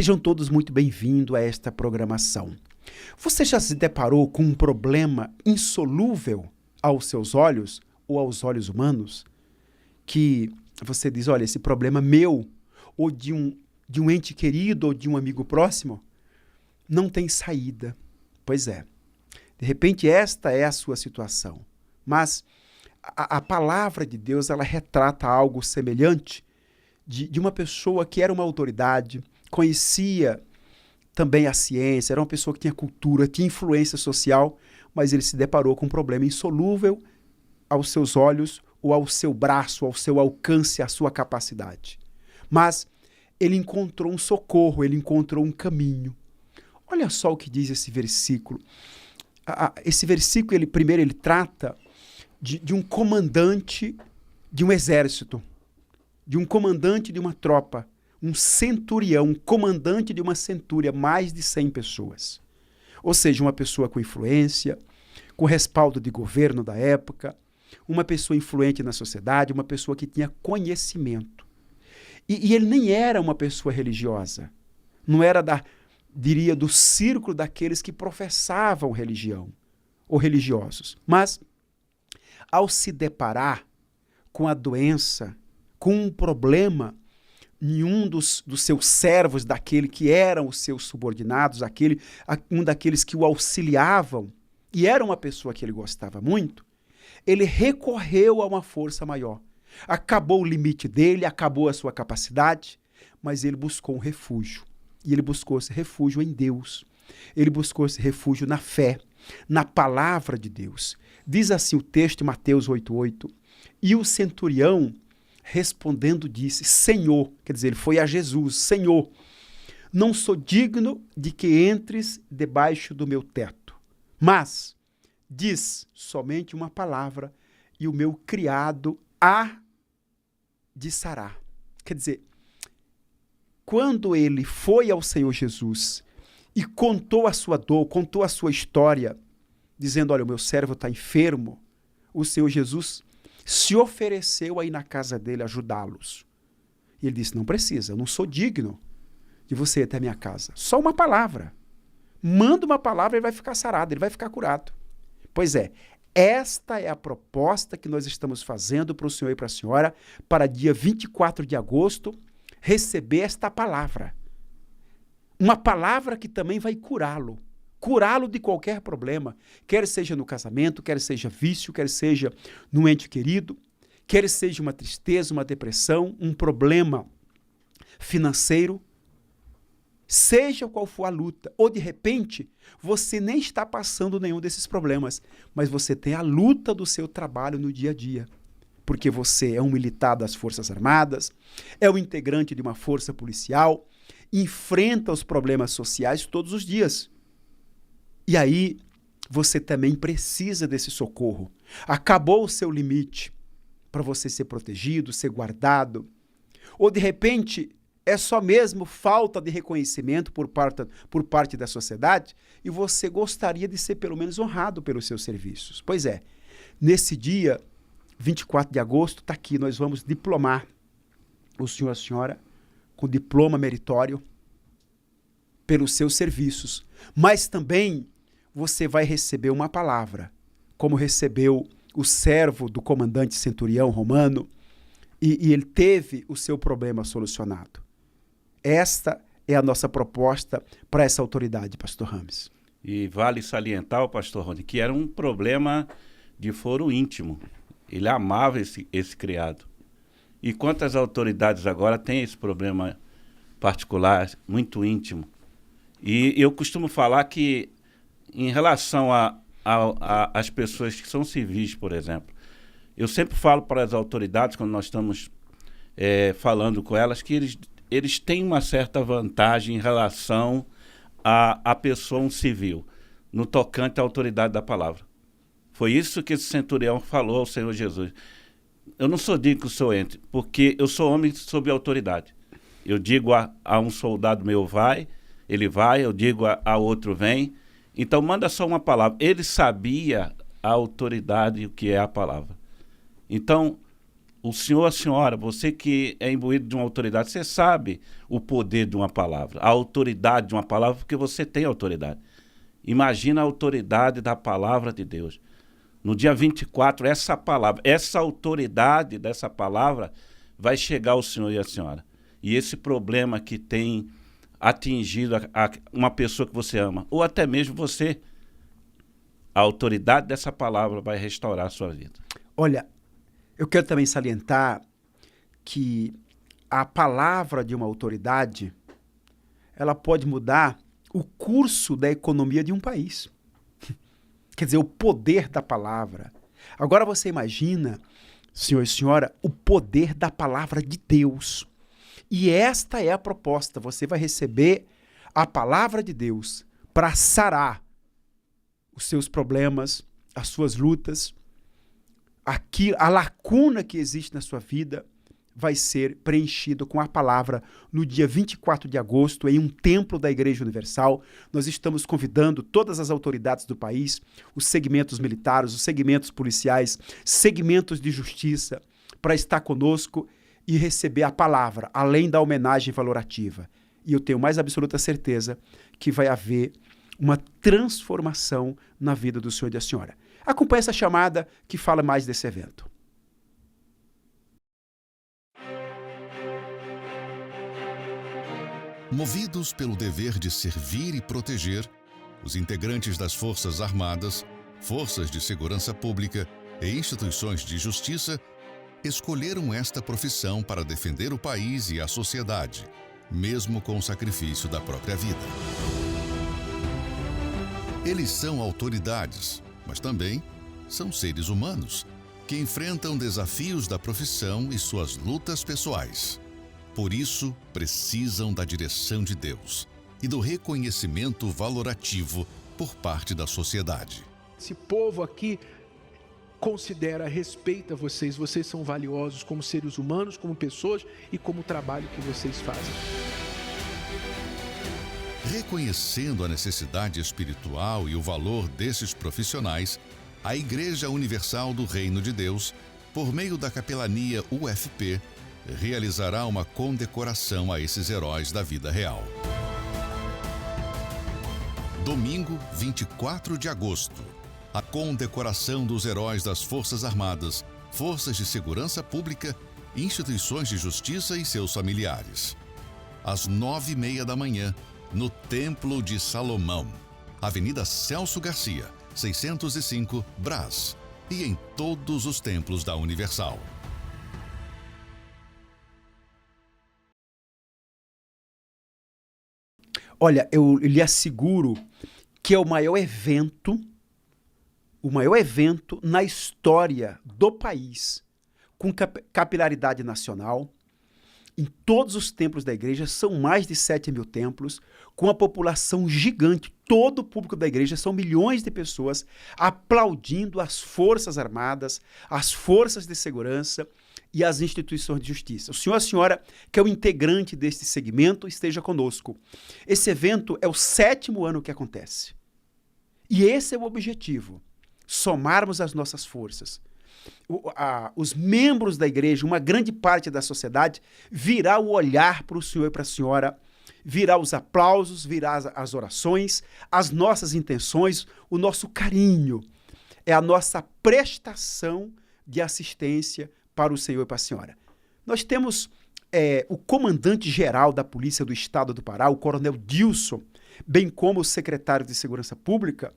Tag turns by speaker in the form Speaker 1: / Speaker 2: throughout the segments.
Speaker 1: Sejam todos muito bem-vindos a esta programação. Você já se deparou com um problema insolúvel aos seus olhos ou aos olhos humanos? Que você diz, olha, esse problema é meu, ou de um ente querido, ou de um amigo próximo, não tem saída. Pois é. De repente, esta é a sua situação. Mas a palavra de Deus, ela retrata algo semelhante de uma pessoa que era uma autoridade, conhecia também a ciência, era uma pessoa que tinha cultura, tinha influência social, mas ele se deparou com um problema insolúvel aos seus olhos, ou ao seu braço, ao seu alcance, à sua capacidade. Mas ele encontrou um socorro, ele encontrou um caminho. Olha só o que diz esse versículo. Esse versículo, primeiro, ele trata de um comandante de um exército, de um comandante de uma tropa, um centurião, um comandante de uma centúria, mais de 100 pessoas. Ou seja, uma pessoa com influência, com respaldo de governo da época, uma pessoa influente na sociedade, uma pessoa que tinha conhecimento. E ele nem era uma pessoa religiosa, não era do círculo daqueles que professavam religião ou religiosos. Mas, ao se deparar com a doença, com um problema, nenhum dos seus servos, daquele que eram os seus subordinados, um daqueles que o auxiliavam, e era uma pessoa que ele gostava muito, ele recorreu a uma força maior. Acabou o limite dele, acabou a sua capacidade, mas ele buscou um refúgio. E ele buscou esse refúgio em Deus. Ele buscou esse refúgio na fé, na palavra de Deus. Diz assim o texto de Mateus 8:8, e o centurião, respondendo, disse, Senhor, quer dizer, ele foi a Jesus, Senhor, não sou digno de que entres debaixo do meu teto, mas diz somente uma palavra e o meu criado há de sarar. Quer dizer, quando ele foi ao Senhor Jesus e contou a sua dor, contou a sua história, dizendo, olha, o meu servo está enfermo, o Senhor Jesus se ofereceu aí na casa dele ajudá-los. E ele disse, não precisa, eu não sou digno de você ir até a minha casa. Só uma palavra. Manda uma palavra e ele vai ficar sarado, ele vai ficar curado. Pois é, esta é a proposta que nós estamos fazendo para o senhor e para a senhora para dia 24 de agosto receber esta palavra. Uma palavra que também vai curá-lo. Curá-lo de qualquer problema, quer seja no casamento, quer seja vício, quer seja no ente querido, quer seja uma tristeza, uma depressão, um problema financeiro, seja qual for a luta, ou de repente você nem está passando nenhum desses problemas, mas você tem a luta do seu trabalho no dia a dia, porque você é um militar das Forças Armadas, é um integrante de uma força policial, enfrenta os problemas sociais todos os dias. E aí, você também precisa desse socorro. Acabou o seu limite para você ser protegido, ser guardado. Ou, de repente, é só mesmo falta de reconhecimento por parte da sociedade e você gostaria de ser, pelo menos, honrado pelos seus serviços. Pois é, nesse dia, 24 de agosto, está aqui, nós vamos diplomar o senhor e a senhora com diploma meritório pelos seus serviços. Mas também você vai receber uma palavra, como recebeu o servo do comandante centurião romano, e ele teve o seu problema solucionado. Esta é a nossa proposta para essa autoridade, pastor Rames.
Speaker 2: E vale salientar, pastor Rony, que era um problema de foro íntimo. Ele amava esse criado. E quantas autoridades agora têm esse problema particular, muito íntimo? E eu costumo falar que, em relação às pessoas que são civis, por exemplo, eu sempre falo para as autoridades, quando nós estamos falando com elas, que eles têm uma certa vantagem em relação à pessoa, um civil, no tocante à autoridade da palavra. Foi isso que esse centurião falou ao Senhor Jesus. Eu não sou digno que o senhor entre, porque eu sou homem sob autoridade. Eu digo a um soldado meu, vai, ele vai, eu digo a outro, vem. Então, manda só uma palavra. Ele sabia a autoridade e o que é a palavra. Então, O senhor, a senhora, você que é imbuído de uma autoridade, você sabe o poder de uma palavra, a autoridade de uma palavra, porque você tem autoridade. Imagina a autoridade da palavra de Deus. No dia 24, essa palavra, essa autoridade dessa palavra vai chegar ao senhor e à senhora. E esse problema que tem atingido uma pessoa que você ama, ou até mesmo você, a autoridade dessa palavra vai restaurar a sua vida.
Speaker 1: Olha, eu quero também salientar que a palavra de uma autoridade, ela pode mudar o curso da economia de um país. Quer dizer, o poder da palavra. Agora você imagina, senhor e senhora, o poder da palavra de Deus. E esta é a proposta. Você vai receber a palavra de Deus para sarar os seus problemas, as suas lutas. Aqui, a lacuna que existe na sua vida vai ser preenchido com a palavra no dia 24 de agosto, em um templo da Igreja Universal. Nós estamos convidando todas as autoridades do país, os segmentos militares, os segmentos policiais, segmentos de justiça, para estar conosco e receber a palavra, além da homenagem valorativa. E eu tenho mais absoluta certeza que vai haver uma transformação na vida do senhor e da senhora. Acompanhe essa chamada que fala mais desse evento.
Speaker 3: Movidos pelo dever de servir e proteger, os integrantes das Forças Armadas, Forças de Segurança Pública e instituições de justiça escolheram esta profissão para defender o país e a sociedade, mesmo com o sacrifício da própria vida. Eles são autoridades, mas também são seres humanos que enfrentam desafios da profissão e suas lutas pessoais. Por isso, precisam da direção de Deus e do reconhecimento valorativo por parte da sociedade.
Speaker 4: Esse povo aqui considera, respeita vocês. Vocês são valiosos como seres humanos, como pessoas e como o trabalho que vocês fazem.
Speaker 3: Reconhecendo a necessidade espiritual e o valor desses profissionais, a Igreja Universal do Reino de Deus, por meio da capelania UFP, realizará uma condecoração a esses heróis da vida real. Domingo, 24 de agosto. A condecoração dos heróis das Forças Armadas, Forças de Segurança Pública, instituições de justiça e seus familiares. Às 9h30 da manhã, no Templo de Salomão, Avenida Celso Garcia, 605, Brás, e em todos os templos da Universal.
Speaker 1: Olha, eu lhe asseguro que é o maior evento na história do país, com capilaridade nacional. Em todos os templos da igreja, são mais de 7.000 templos, com a população gigante. Todo o público da igreja, são milhões de pessoas aplaudindo as Forças Armadas, as forças de segurança e as instituições de justiça. O senhor e a senhora, que é o integrante deste segmento, esteja conosco. Esse evento é o 7º ano que acontece. E esse é o objetivo, somarmos as nossas forças. Os membros da igreja, uma grande parte da sociedade, virá o olhar para o senhor e para a senhora, virá os aplausos, virá as orações, as nossas intenções, o nosso carinho. É a nossa prestação de assistência para o senhor e para a senhora. Nós temos o comandante-geral da Polícia do Estado do Pará, o coronel Dilson, bem como o secretário de Segurança Pública,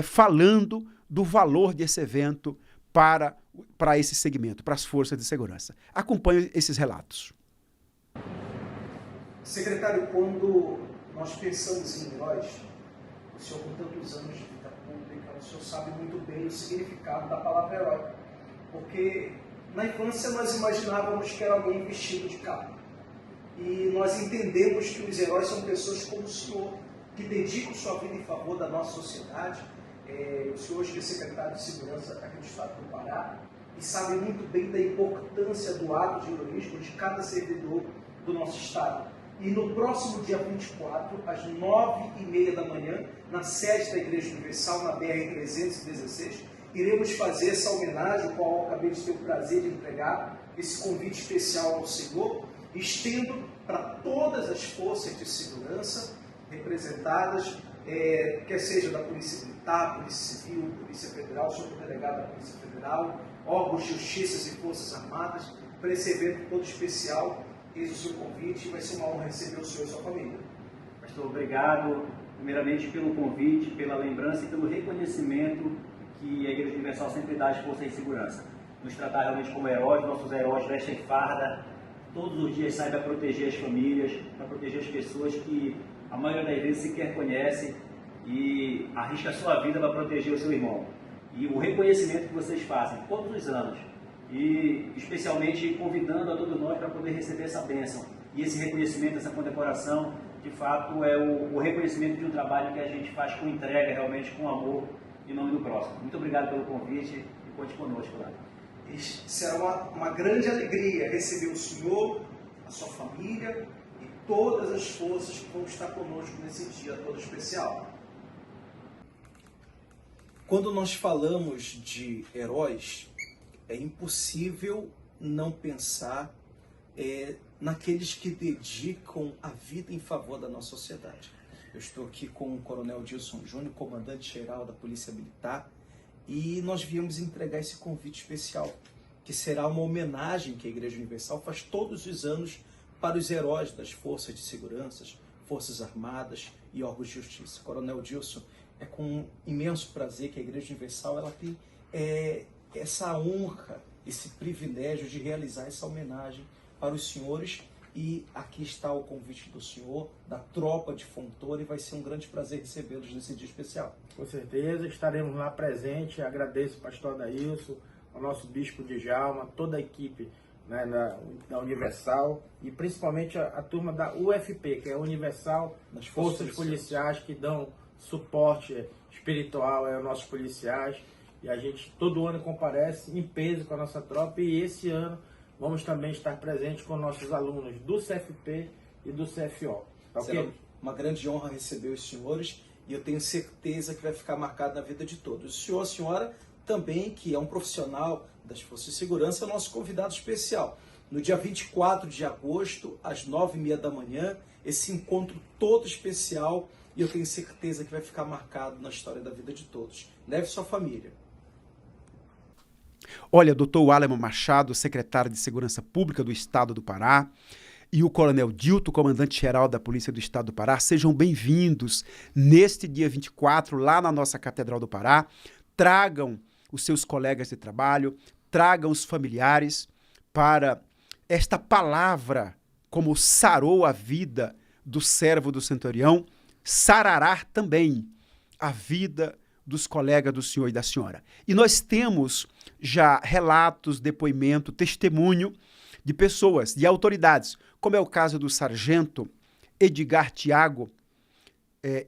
Speaker 1: falando do valor desse evento para esse segmento, para as forças de segurança. Acompanhe esses relatos.
Speaker 5: Secretário, quando nós pensamos em heróis, o senhor com tantos anos de vida pública, o senhor sabe muito bem o significado da palavra herói. Porque na infância nós imaginávamos que era alguém vestido de capa. E nós entendemos que os heróis são pessoas como o senhor, que dedicam sua vida em favor da nossa sociedade. O senhor hoje é secretário de Segurança aqui do Estado do Pará e sabe muito bem da importância do ato de heroísmo de cada servidor do nosso Estado. E no próximo dia 24, às 9h30 da manhã, na sede da Igreja Universal, na BR-316, iremos fazer essa homenagem, o qual eu acabei de ter o prazer de entregar, esse convite especial ao Senhor, estendo para todas as forças de segurança representadas, quer seja da Polícia Militar, Polícia Civil, Polícia Federal, Subdelegado da Polícia Federal, órgãos de justiça e Forças Armadas, para esse evento todo especial. Eis o seu convite e vai ser uma honra receber o senhor e sua família.
Speaker 6: Pastor, obrigado, primeiramente pelo convite, pela lembrança e pelo reconhecimento que a Igreja Universal sempre dá às forças de segurança. Nos tratar realmente como heróis, nossos heróis vestem farda, todos os dias saem para proteger as famílias, para proteger as pessoas que a maioria das vezes sequer conhece e arrisca a sua vida para proteger o seu irmão. E o reconhecimento que vocês fazem todos os anos, e especialmente convidando a todos nós para poder receber essa bênção. E esse reconhecimento, essa condecoração, de fato é o reconhecimento de um trabalho que a gente faz com entrega, realmente com amor, em nome do próximo. Muito obrigado pelo convite e conte conosco lá.
Speaker 5: Será uma grande alegria receber o senhor, a sua família e todas as forças que vão estar conosco nesse dia todo especial. Quando nós falamos de heróis, é impossível não pensar naqueles que dedicam a vida em favor da nossa sociedade. Eu estou aqui com o Coronel Dilson Júnior, comandante-geral da Polícia Militar, e nós viemos entregar esse convite especial, que será uma homenagem que a Igreja Universal faz todos os anos para os heróis das forças de segurança, Forças Armadas e órgãos de justiça. Coronel Dilson, é com imenso prazer que a Igreja Universal ela tem essa honra, esse privilégio de realizar essa homenagem para os senhores. E aqui está o convite do senhor, da tropa de Fontoura, e vai ser um grande prazer recebê-los nesse dia especial.
Speaker 7: Com certeza, estaremos lá presente. Agradeço ao pastor Adailson, ao nosso bispo Djalma, toda a equipe, né, da Universal, e principalmente a turma da UFP, que é a Universal, das Forças Policiais, que dão suporte espiritual aos nossos policiais. E a gente todo ano comparece em peso com a nossa tropa, e esse ano vamos também estar presentes com nossos alunos do CFP e do CFO. Tá okay?
Speaker 5: Será uma grande honra receber os senhores, e eu tenho certeza que vai ficar marcado na vida de todos. O senhor, a senhora também, que é um profissional das Forças de Segurança, é o nosso convidado especial. No dia 24 de agosto, às 9h30 da manhã, esse encontro todo especial, e eu tenho certeza que vai ficar marcado na história da vida de todos. Leve sua família.
Speaker 1: Olha, doutor Aleman Machado, secretário de Segurança Pública do Estado do Pará, e o Coronel Dilton, comandante-geral da Polícia do Estado do Pará, sejam bem-vindos neste dia 24, lá na nossa Catedral do Pará. Tragam os seus colegas de trabalho, tragam os familiares para esta palavra, como sarou a vida do servo do centurião, sarará também a vida dos colegas do senhor e da senhora. E nós temos já relatos, depoimento, testemunho de pessoas, de autoridades, como é o caso do sargento Edgar Tiago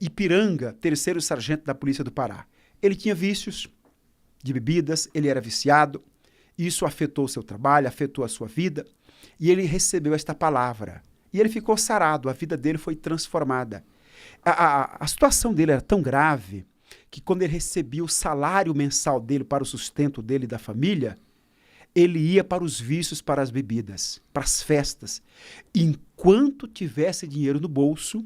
Speaker 1: Ipiranga, terceiro sargento da Polícia do Pará. Ele tinha vícios de bebidas, ele era viciado, isso afetou o seu trabalho, afetou a sua vida, e ele recebeu esta palavra. E ele ficou sarado, a vida dele foi transformada. A situação dele era tão grave que quando ele recebia o salário mensal dele para o sustento dele e da família, ele ia para os vícios, para as bebidas, para as festas. Enquanto tivesse dinheiro no bolso,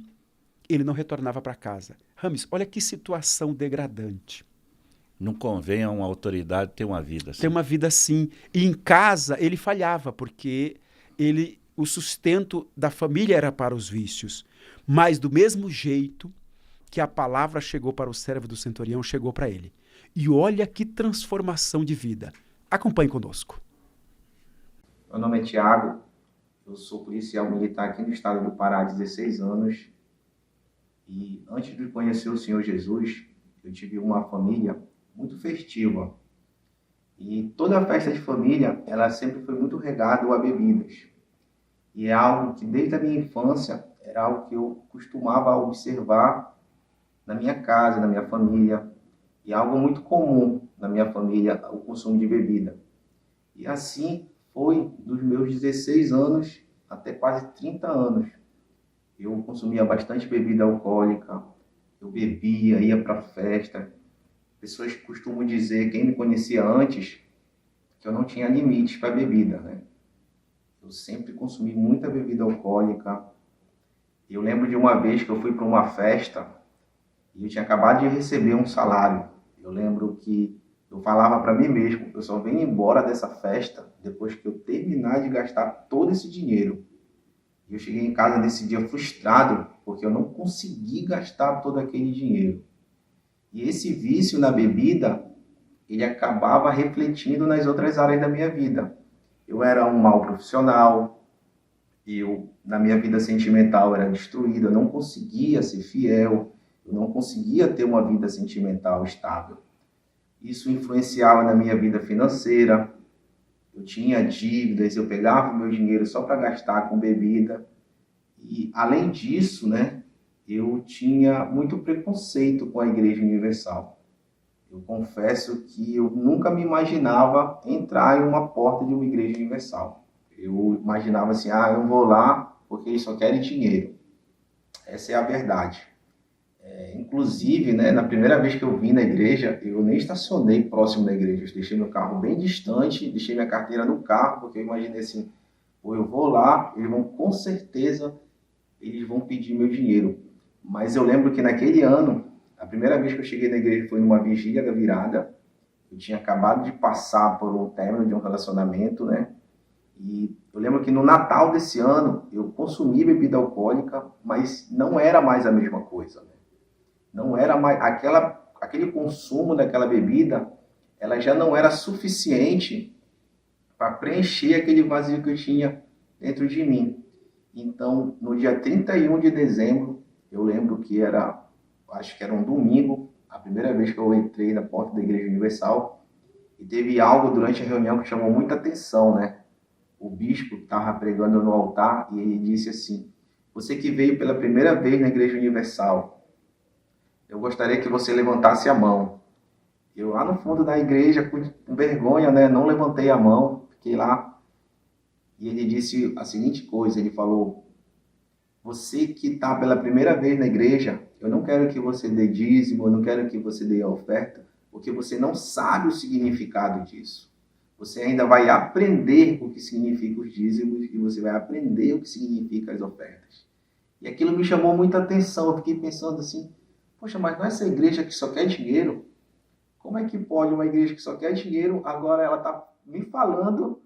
Speaker 1: ele não retornava para casa. Rames, olha que situação degradante.
Speaker 2: Não convém a uma autoridade ter uma vida assim.
Speaker 1: Ter uma vida assim. E em casa ele falhava, porque o sustento da família era para os vícios. Mas do mesmo jeito que a palavra chegou para o servo do centurião, chegou para ele. E olha que transformação de vida. Acompanhe conosco.
Speaker 8: Meu nome é Tiago, eu sou policial militar aqui no estado do Pará há 16 anos. E antes de conhecer o Senhor Jesus, eu tive uma família muito festiva. E toda festa de família, ela sempre foi muito regada a bebidas. E é algo que desde a minha infância, era algo que eu costumava observar na minha casa, na minha família. E algo muito comum na minha família, o consumo de bebida. E assim foi dos meus 16 anos até quase 30 anos. Eu consumia bastante bebida alcoólica, eu bebia, ia para festa. pessoas costumam dizer, quem me conhecia antes, que eu não tinha limites para bebida, né? Eu sempre consumi muita bebida alcoólica. Eu lembro de uma vez que eu fui para uma festa e eu tinha acabado de receber um salário. Eu lembro que eu falava para mim mesmo, eu só venho embora dessa festa depois que eu terminar de gastar todo esse dinheiro. E eu cheguei em casa nesse dia frustrado, porque eu não consegui gastar todo aquele dinheiro. E esse vício na bebida, ele acabava refletindo nas outras áreas da minha vida. Eu era um mau profissional, na minha vida sentimental, era destruído, eu não conseguia ser fiel, eu não conseguia ter uma vida sentimental estável. Isso influenciava na minha vida financeira, eu tinha dívidas, eu pegava o meu dinheiro só para gastar com bebida. E, além disso, né, eu tinha muito preconceito com a Igreja Universal. Eu confesso que eu nunca me imaginava entrar em uma porta de uma Igreja Universal. Eu imaginava assim, eu vou lá porque eles só querem dinheiro. Essa é a verdade. Inclusive, né, na primeira vez que eu vim na igreja, eu nem estacionei próximo da igreja. Eu deixei meu carro bem distante, deixei minha carteira no carro, porque eu imaginei assim, eu vou lá, com certeza, eles vão pedir meu dinheiro. Mas eu lembro que naquele ano, a primeira vez que eu cheguei na igreja foi numa vigília da virada. Eu tinha acabado de passar por um término de um relacionamento, né? E eu lembro que no Natal desse ano, eu consumi bebida alcoólica, mas não era mais a mesma coisa, né? Não era mais aquele consumo daquela bebida, ela já não era suficiente para preencher aquele vazio que eu tinha dentro de mim. Então, no dia 31 de dezembro, eu lembro que acho que era um domingo, a primeira vez que eu entrei na porta da Igreja Universal, e teve algo durante a reunião que chamou muita atenção, né? O bispo estava pregando no altar e ele disse assim, você que veio pela primeira vez na Igreja Universal, eu gostaria que você levantasse a mão. Eu lá no fundo da igreja, com vergonha, né, não levantei a mão, fiquei lá. E ele disse a seguinte coisa, ele falou, você que está pela primeira vez na igreja, eu não quero que você dê dízimo, eu não quero que você dê a oferta, porque você não sabe o significado disso. Você ainda vai aprender o que significa os dízimos e você vai aprender o que significa as ofertas. E aquilo me chamou muita atenção, eu fiquei pensando assim, poxa, mas não é essa igreja que só quer dinheiro? Como é que pode uma igreja que só quer dinheiro, agora ela está me falando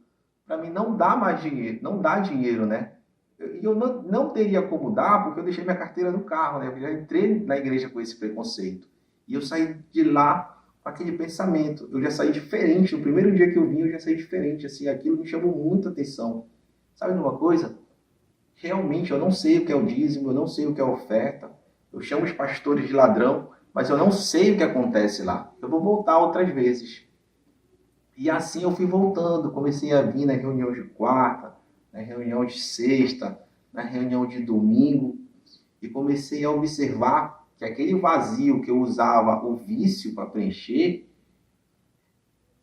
Speaker 8: para mim não dar mais dinheiro, não dar dinheiro, né? E eu não teria como dar, porque eu deixei minha carteira no carro, né? Eu já entrei na igreja com esse preconceito. E eu saí de lá com aquele pensamento. Eu já saí diferente. O primeiro dia que eu vim, eu já saí diferente. Assim, aquilo me chamou muita atenção. Sabe de uma coisa? Realmente, eu não sei o que é o dízimo, eu não sei o que é a oferta. Eu chamo os pastores de ladrão, mas eu não sei o que acontece lá. Eu vou voltar outras vezes. E assim eu fui voltando. Comecei a vir na reunião de quarta, na reunião de sexta, na reunião de domingo. E comecei a observar que aquele vazio que eu usava, o vício para preencher,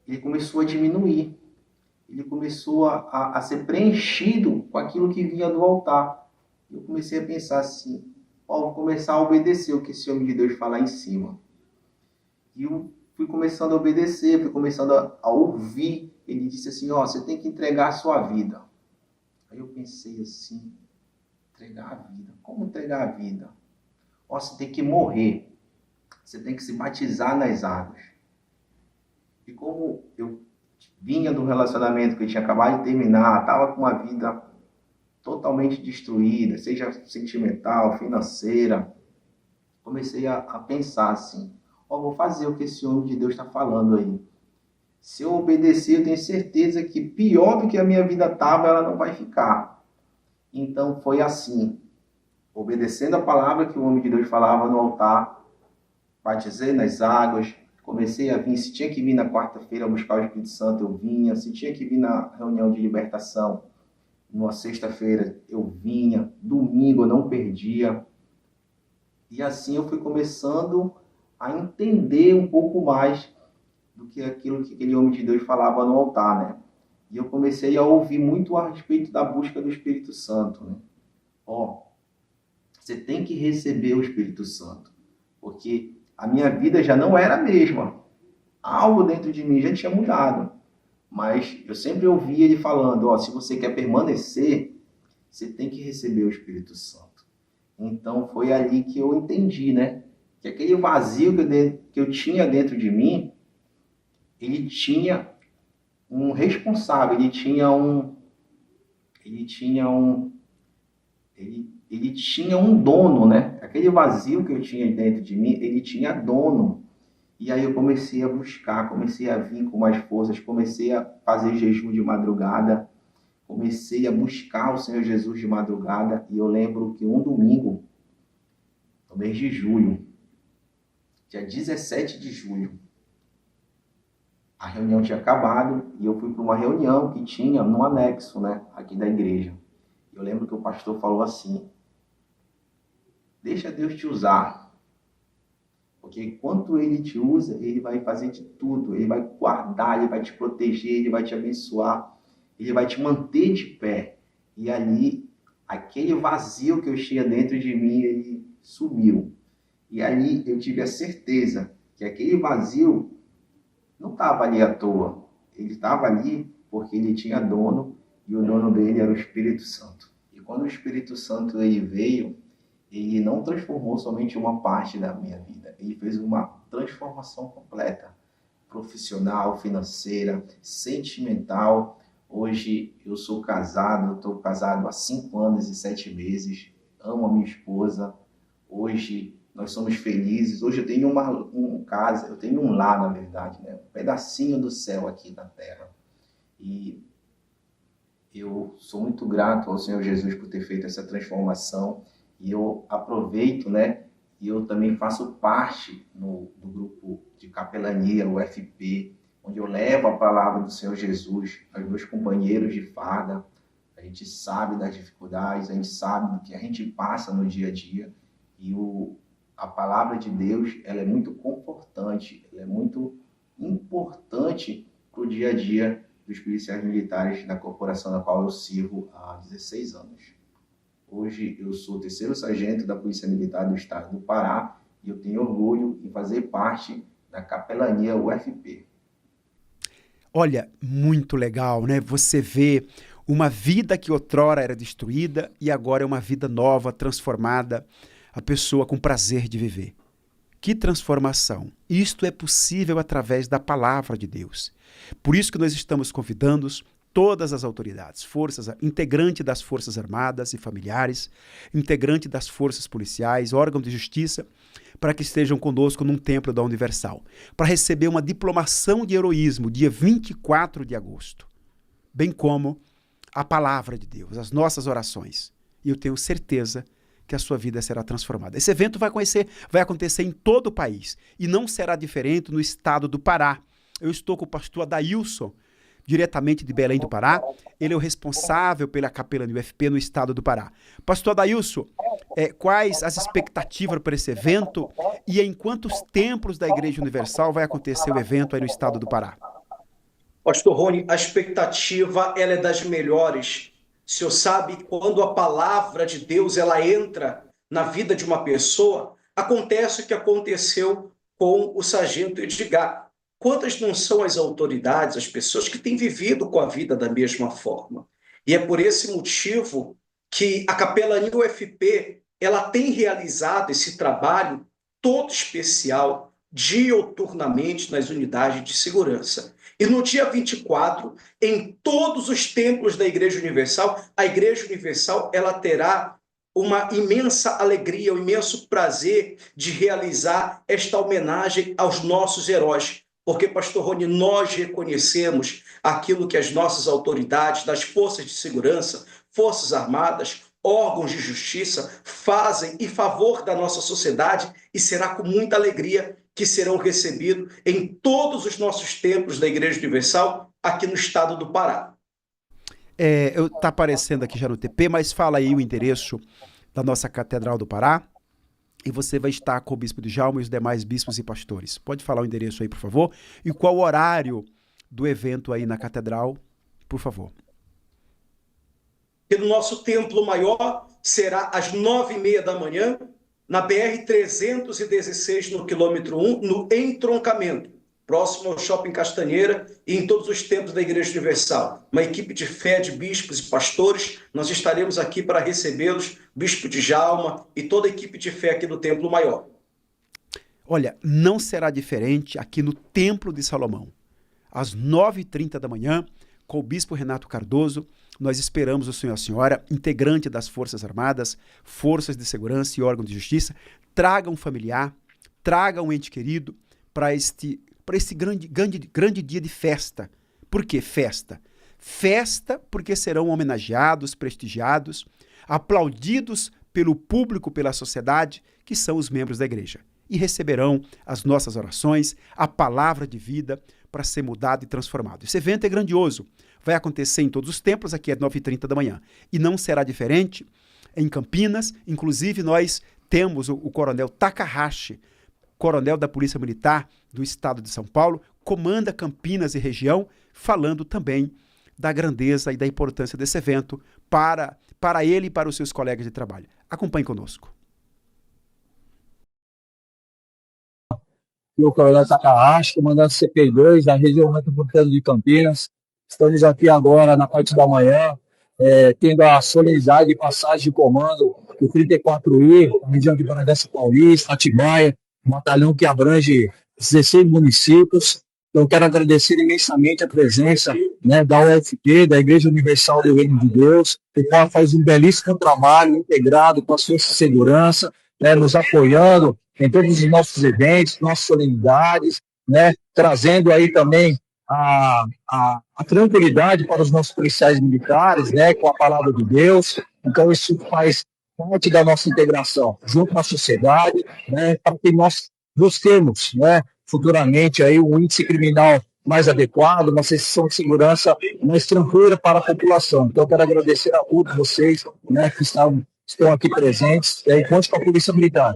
Speaker 8: ele começou a diminuir. Ele começou a ser preenchido com aquilo que vinha do altar. Eu comecei a pensar assim, vou começar a obedecer o que esse homem de Deus fala em cima. E eu fui começando a obedecer, fui começando a ouvir. Ele disse assim, você tem que entregar a sua vida. Aí eu pensei assim, entregar a vida? Como entregar a vida? Você tem que morrer. Você tem que se batizar nas águas. E como eu vinha do relacionamento que eu tinha acabado de terminar, estava com uma vida totalmente destruída, seja sentimental, financeira, comecei a pensar assim, vou fazer o que esse homem de Deus está falando aí. Se eu obedecer, eu tenho certeza que pior do que a minha vida estava, ela não vai ficar. Então foi assim, obedecendo a palavra que o homem de Deus falava no altar, batizei nas águas, comecei a vir, se tinha que vir na quarta-feira buscar o Espírito Santo, eu vinha, se tinha que vir na reunião de libertação, numa sexta-feira eu vinha, domingo eu não perdia. E assim eu fui começando a entender um pouco mais do que aquilo que aquele homem de Deus falava no altar, né? E eu comecei a ouvir muito a respeito da busca do Espírito Santo, né? Você tem que receber o Espírito Santo, porque a minha vida já não era a mesma. algo dentro de mim já tinha mudado. Mas eu sempre ouvia ele falando, ó, se você quer permanecer, você tem que receber o Espírito Santo. Então foi ali que eu entendi, né? Que aquele vazio que eu tinha dentro de mim, ele tinha um responsável, ele tinha um dono, né? Aquele vazio que eu tinha dentro de mim, ele tinha dono. E aí eu comecei a buscar, comecei a vir com mais forças, comecei a fazer jejum de madrugada, comecei a buscar o Senhor Jesus de madrugada. E eu lembro que um domingo, no mês de julho, dia 17 de julho, a reunião tinha acabado e eu fui para uma reunião que tinha no anexo, né, aqui da igreja. Eu lembro que o pastor falou assim, deixa Deus te usar, porque enquanto Ele te usa, Ele vai fazer de tudo, Ele vai guardar, Ele vai te proteger, Ele vai te abençoar, Ele vai te manter de pé. E ali, aquele vazio que eu tinha dentro de mim, ele sumiu. E ali eu tive a certeza que aquele vazio não estava ali à toa. Ele estava ali porque ele tinha dono, e o dono dele era o Espírito Santo. E quando o Espírito Santo ele veio, ele não transformou somente uma parte da minha vida. Ele fez uma transformação completa. Profissional, financeira, sentimental. Hoje eu sou casado, estou casado há 5 anos e 7 meses. Amo a minha esposa. Hoje nós somos felizes. Hoje eu tenho casa, eu tenho um lar, na verdade, né? Um pedacinho do céu aqui na terra. E eu sou muito grato ao Senhor Jesus por ter feito essa transformação. E eu aproveito, né? E eu também faço parte do grupo de capelania, o UFP, onde eu levo a palavra do Senhor Jesus aos meus companheiros de farda. A gente sabe das dificuldades, a gente sabe do que a gente passa no dia a dia. E a palavra de Deus, ela é muito confortante, ela é muito importante para o dia a dia dos policiais militares da corporação na qual eu sirvo há 16 anos. Hoje eu sou 3º sargento da Polícia Militar do Estado do Pará e eu tenho orgulho em fazer parte da capelania UFP.
Speaker 1: Olha, muito legal, né? Você vê uma vida que outrora era destruída e agora é uma vida nova, transformada, a pessoa com prazer de viver. Que transformação! Isto é possível através da palavra de Deus. Por isso que nós estamos convidando todas as autoridades, integrante das Forças Armadas e familiares, integrante das Forças Policiais, órgão de justiça, para que estejam conosco num templo da Universal, para receber uma diplomação de heroísmo, dia 24 de agosto, bem como a palavra de Deus, as nossas orações. E eu tenho certeza que a sua vida será transformada. Esse evento vai acontecer em todo o país e não será diferente no estado do Pará. Eu estou com o pastor Adailson, diretamente de Belém do Pará. Ele é o responsável pela capelania UFP no estado do Pará. Pastor Adailson, quais as expectativas para esse evento e em quantos templos da Igreja Universal vai acontecer o evento aí no estado do Pará?
Speaker 5: Pastor Rony, a expectativa ela é das melhores. O senhor sabe, quando a palavra de Deus ela entra na vida de uma pessoa, acontece o que aconteceu com o sargento Edgar. Quantas não são as autoridades, as pessoas que têm vivido com a vida da mesma forma? E é por esse motivo que a capelania UFP ela tem realizado esse trabalho todo especial, dioturnamente, nas unidades de segurança. E no dia 24, em todos os templos da Igreja Universal, a Igreja Universal ela terá uma imensa alegria, um imenso prazer de realizar esta homenagem aos nossos heróis. Porque, pastor Rony, nós reconhecemos aquilo que as nossas autoridades das forças de segurança, forças armadas, órgãos de justiça fazem em favor da nossa sociedade e será com muita alegria que serão recebidos em todos os nossos templos da Igreja Universal aqui no estado do Pará.
Speaker 1: Está aparecendo aqui já no TP, mas fala aí o endereço da nossa Catedral do Pará. E você vai estar com o Bispo Djalma e os demais bispos e pastores. Pode falar o endereço aí, por favor? E qual o horário do evento aí na Catedral, por favor?
Speaker 5: E no nosso templo maior será às 9h30 da manhã, na BR-316, no quilômetro 1, no entroncamento. próximo ao Shopping Castanheira e em todos os templos da Igreja Universal. Uma equipe de fé, de bispos e pastores, nós estaremos aqui para recebê-los, Bispo Djalma e toda a equipe de fé aqui do Templo Maior.
Speaker 1: Olha, não será diferente aqui no Templo de Salomão. Às 9h30 da manhã, com o Bispo Renato Cardoso, nós esperamos o senhor e a senhora, integrante das Forças Armadas, Forças de Segurança e órgãos de justiça, traga um familiar, traga um ente querido para este grande dia de festa. Por que festa? Festa porque serão homenageados, prestigiados, aplaudidos pelo público, pela sociedade, que são os membros da igreja. E receberão as nossas orações, a palavra de vida para ser mudado e transformado. Esse evento é grandioso. Vai acontecer em todos os templos, aqui às 9h30 da manhã. E não será diferente em Campinas. Inclusive, nós temos o coronel Takahashi, coronel da Polícia Militar do Estado de São Paulo, comanda Campinas e região, falando também da grandeza e da importância desse evento para ele e para os seus colegas de trabalho. Acompanhe conosco.
Speaker 9: O coronel Takahashi, comandante CP2 da região metropolitana de Campinas. Estamos aqui agora, na parte da manhã, tendo a solenidade de passagem de comando do 34I, na região de Bragança Paulista, Atibaia, um batalhão que abrange 16 municípios. Eu quero agradecer imensamente a presença, né, da UFP, da Igreja Universal do Reino de Deus, que faz um belíssimo trabalho integrado com as forças de segurança, né, nos apoiando em todos os nossos eventos, nossas solenidades, né, trazendo aí também a tranquilidade para os nossos policiais militares, né, com a palavra de Deus. Então isso faz parte da nossa integração junto à sociedade, né, para que nós busquemos, né, futuramente aí um índice criminal mais adequado, uma sensação de segurança mais tranquila para a população. Então eu quero agradecer a todos vocês, né, que estão aqui presentes, e conte com a Polícia Militar.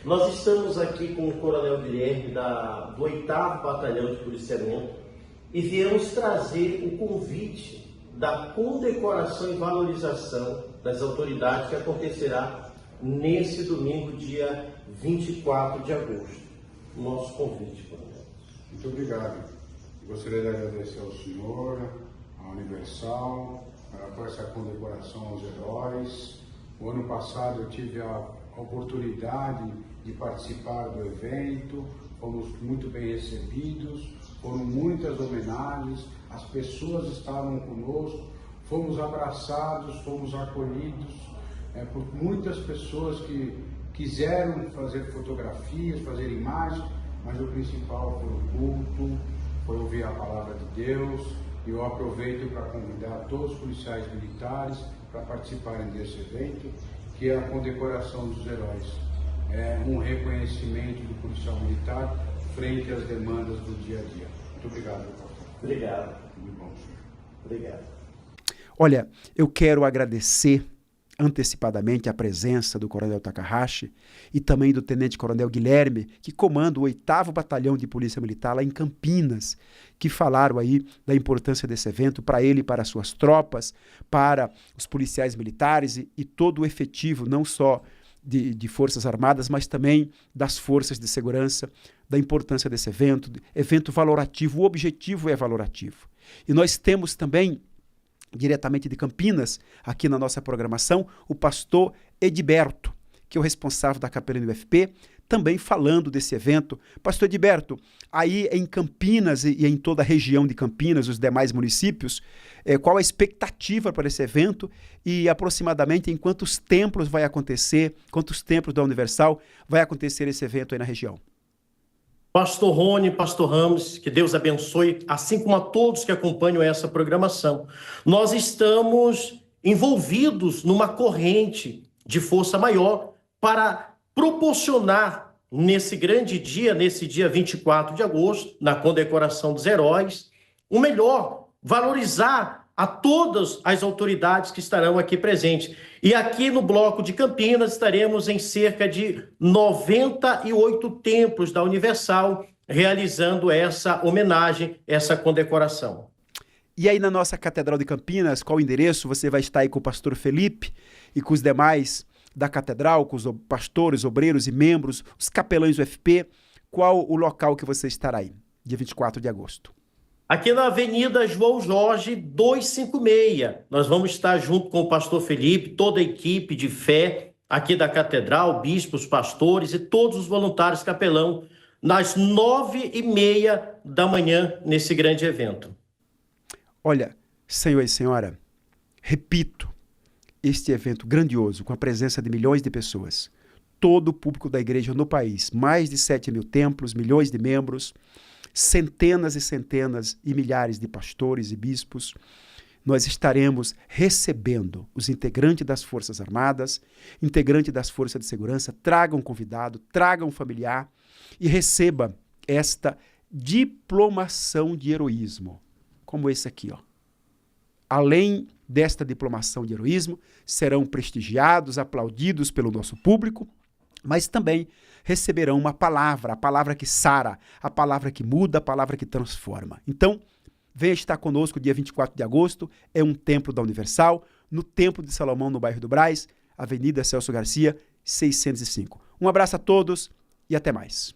Speaker 10: Nós estamos aqui com o Coronel Guilherme do 8º Batalhão de Policiamento e viemos trazer o convite da condecoração e valorização das autoridades que acontecerá nesse domingo, dia 24 de agosto. Nosso convite, Coronel.
Speaker 11: Muito obrigado. Gostaria de agradecer ao senhor, à Universal, por essa condecoração aos heróis. O ano passado eu tive a oportunidade de participar do evento, fomos muito bem recebidos, foram muitas homenagens, as pessoas estavam conosco, fomos abraçados, fomos acolhidos por muitas pessoas que quiseram fazer fotografias, fazer imagens, mas o principal foi o culto, foi ouvir a palavra de Deus. E eu aproveito para convidar todos os policiais militares para participarem desse evento, que é a condecoração dos heróis. É um reconhecimento do policial militar frente às demandas do dia a dia. Muito obrigado, pastor.
Speaker 10: Obrigado.
Speaker 11: Muito bom, senhor.
Speaker 10: Obrigado.
Speaker 1: Olha, eu quero agradecer antecipadamente a presença do Coronel Takahashi e também do Tenente Coronel Guilherme, que comanda o 8º Batalhão de Polícia Militar lá em Campinas, que falaram aí da importância desse evento para ele e para as suas tropas, para os policiais militares e todo o efetivo, não só de Forças Armadas, mas também das forças de segurança, da importância desse evento valorativo. O objetivo é valorativo. E nós temos também, diretamente de Campinas, aqui na nossa programação, o pastor Edberto, que é o responsável da capelania do UFP, também falando desse evento. Pastor Edberto, aí em Campinas e em toda a região de Campinas, os demais municípios, qual a expectativa para esse evento e aproximadamente em quantos templos vai acontecer, quantos templos da Universal vai acontecer esse evento aí na região?
Speaker 10: Pastor Rony, Pastor Ramos, que Deus abençoe, assim como a todos que acompanham essa programação. Nós estamos envolvidos numa corrente de força maior para proporcionar nesse grande dia, nesse dia 24 de agosto, na condecoração dos heróis, o melhor, valorizar a todas as autoridades que estarão aqui presentes. E aqui no bloco de Campinas estaremos em cerca de 98 templos da Universal realizando essa homenagem, essa condecoração.
Speaker 1: E aí na nossa Catedral de Campinas, qual o endereço? Você vai estar aí com o pastor Felipe e com os demais da Catedral, com os pastores, obreiros e membros, os capelães do UFP. qual o local que você estará aí, dia 24 de agosto?
Speaker 10: Aqui na Avenida João Jorge 256. Nós vamos estar junto com o pastor Felipe, toda a equipe de fé aqui da Catedral, bispos, pastores e todos os voluntários capelão, nas 9h30 da manhã, nesse grande evento.
Speaker 1: Olha, senhor e senhora, repito, este evento grandioso, com a presença de milhões de pessoas, todo o público da igreja no país, mais de 7.000 templos, milhões de membros, centenas e centenas e milhares de pastores e bispos, nós estaremos recebendo os integrantes das Forças Armadas, integrantes das Forças de Segurança. Traga um convidado, traga um familiar e receba esta diplomação de heroísmo, como esse aqui, ó. Além desta diplomação de heroísmo, serão prestigiados, aplaudidos pelo nosso público, mas também receberão uma palavra, a palavra que sara, a palavra que muda, a palavra que transforma. Então, venha estar conosco dia 24 de agosto, é um templo da Universal, no Templo de Salomão, no bairro do Brás, Avenida Celso Garcia, 605. Um abraço a todos e até mais.